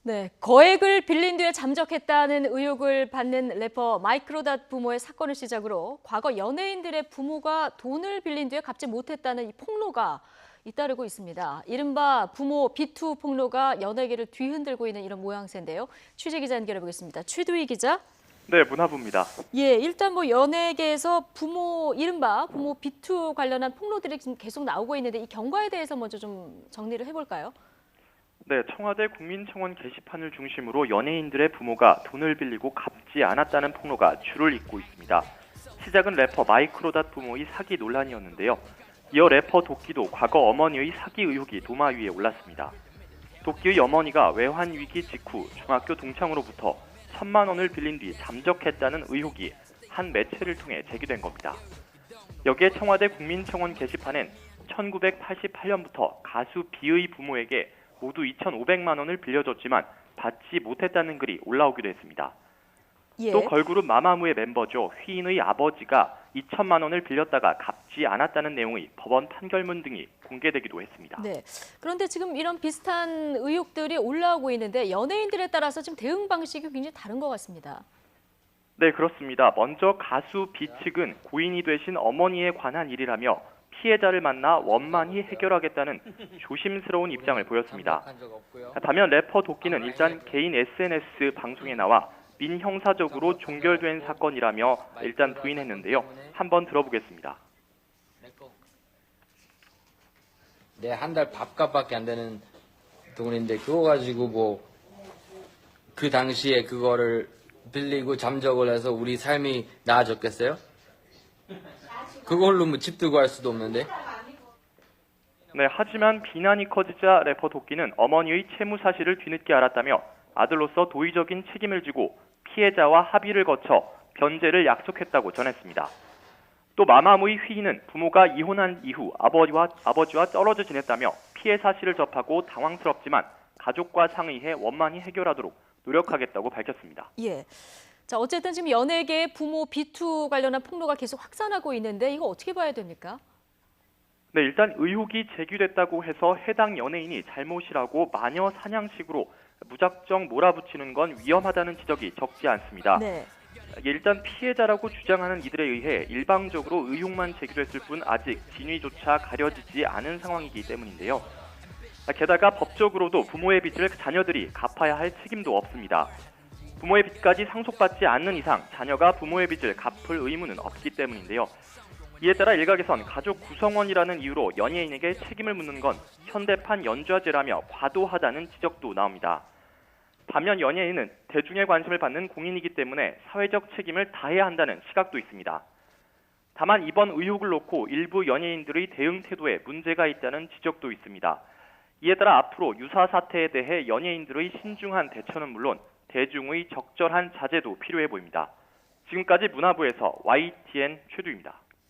네, 거액을 빌린 뒤에 잠적했다는 의혹을 받는 래퍼 마이크로닷 부모의 사건을 시작으로 과거 연예인들의 부모가 돈을 빌린 뒤에 갚지 못했다는 이 폭로가 잇따르고 있습니다. 이른바 부모 비투 폭로가 연예계를 뒤흔들고 있는 이런 모양새인데요. 취재 기자 연결해 보겠습니다. 최두희 기자. 네, 문화부입니다. 예, 일단 연예계에서 이른바 부모 비투 관련한 폭로들이 지금 계속 나오고 있는데 이 경과에 대해서 먼저 좀 정리를 해볼까요? 네, 청와대 국민청원 게시판을 중심으로 연예인들의 부모가 돈을 빌리고 갚지 않았다는 폭로가 줄을 잇고 있습니다. 시작은 래퍼 마이크로닷 부모의 사기 논란이었는데요. 이어 래퍼 도끼도 과거 어머니의 사기 의혹이 도마 위에 올랐습니다. 도끼의 어머니가 외환 위기 직후 중학교 동창으로부터 1,000만 원을 빌린 뒤 잠적했다는 의혹이 한 매체를 통해 제기된 겁니다. 여기에 청와대 국민청원 게시판엔 1988년부터 가수 B의 부모에게 모두 2,500만 원을 빌려줬지만 받지 못했다는 글이 올라오기도 했습니다. 예. 또 걸그룹 마마무의 멤버죠. 휘인의 아버지가 2천만 원을 빌렸다가 갚지 않았다는 내용의 법원 판결문 등이 공개되기도 했습니다. 네. 그런데 지금 이런 비슷한 의혹들이 올라오고 있는데 연예인들에 따라서 지금 대응 방식이 굉장히 다른 것 같습니다. 네, 그렇습니다. 먼저 가수 B 측은 고인이 되신 어머니에 관한 일이라며 피해자를 만나 원만히 해결하겠다는 조심스러운 입장을 보였습니다. 반면 래퍼 도끼는 일단 개인 SNS 방송에 나와 민형사적으로 종결된 사건이라며 일단 부인했는데요. 한번 들어보겠습니다. 내 한 달 밥값밖에 안 되는 돈인데 그거 가지고 그 당시에 그거를 빌리고 잠적을 해서 우리 삶이 나아졌겠어요? 그걸로 집도 구할 수도 없는데. 네, 하지만 비난이 커지자 래퍼 도끼는 어머니의 채무 사실을 뒤늦게 알았다며 아들로서 도의적인 책임을 지고 피해자와 합의를 거쳐 변제를 약속했다고 전했습니다. 또 마마무의 휘인은 부모가 이혼한 이후 아버지와 떨어져 지냈다며 피해 사실을 접하고 당황스럽지만 가족과 상의해 원만히 해결하도록 노력하겠다고 밝혔습니다. 예. 자, 어쨌든 지금 연예계 부모 비투 관련한 폭로가 계속 확산하고 있는데 이거 어떻게 봐야 됩니까? 네, 일단 의혹이 제기됐다고 해서 해당 연예인이 잘못이라고 마녀 사냥식으로 무작정 몰아붙이는 건 위험하다는 지적이 적지 않습니다. 네. 일단 피해자라고 주장하는 이들에 의해 일방적으로 의혹만 제기됐을 뿐 아직 진위조차 가려지지 않은 상황이기 때문인데요. 게다가 법적으로도 부모의 빚을 자녀들이 갚아야 할 책임도 없습니다. 부모의 빚까지 상속받지 않는 이상 자녀가 부모의 빚을 갚을 의무는 없기 때문인데요. 이에 따라 일각에선 가족 구성원이라는 이유로 연예인에게 책임을 묻는 건 현대판 연좌제라며 과도하다는 지적도 나옵니다. 반면 연예인은 대중의 관심을 받는 공인이기 때문에 사회적 책임을 다해야 한다는 시각도 있습니다. 다만 이번 의혹을 놓고 일부 연예인들의 대응 태도에 문제가 있다는 지적도 있습니다. 이에 따라 앞으로 유사 사태에 대해 연예인들의 신중한 대처는 물론 대중의 적절한 자제도 필요해 보입니다. 지금까지 문화부에서 YTN 최두입니다.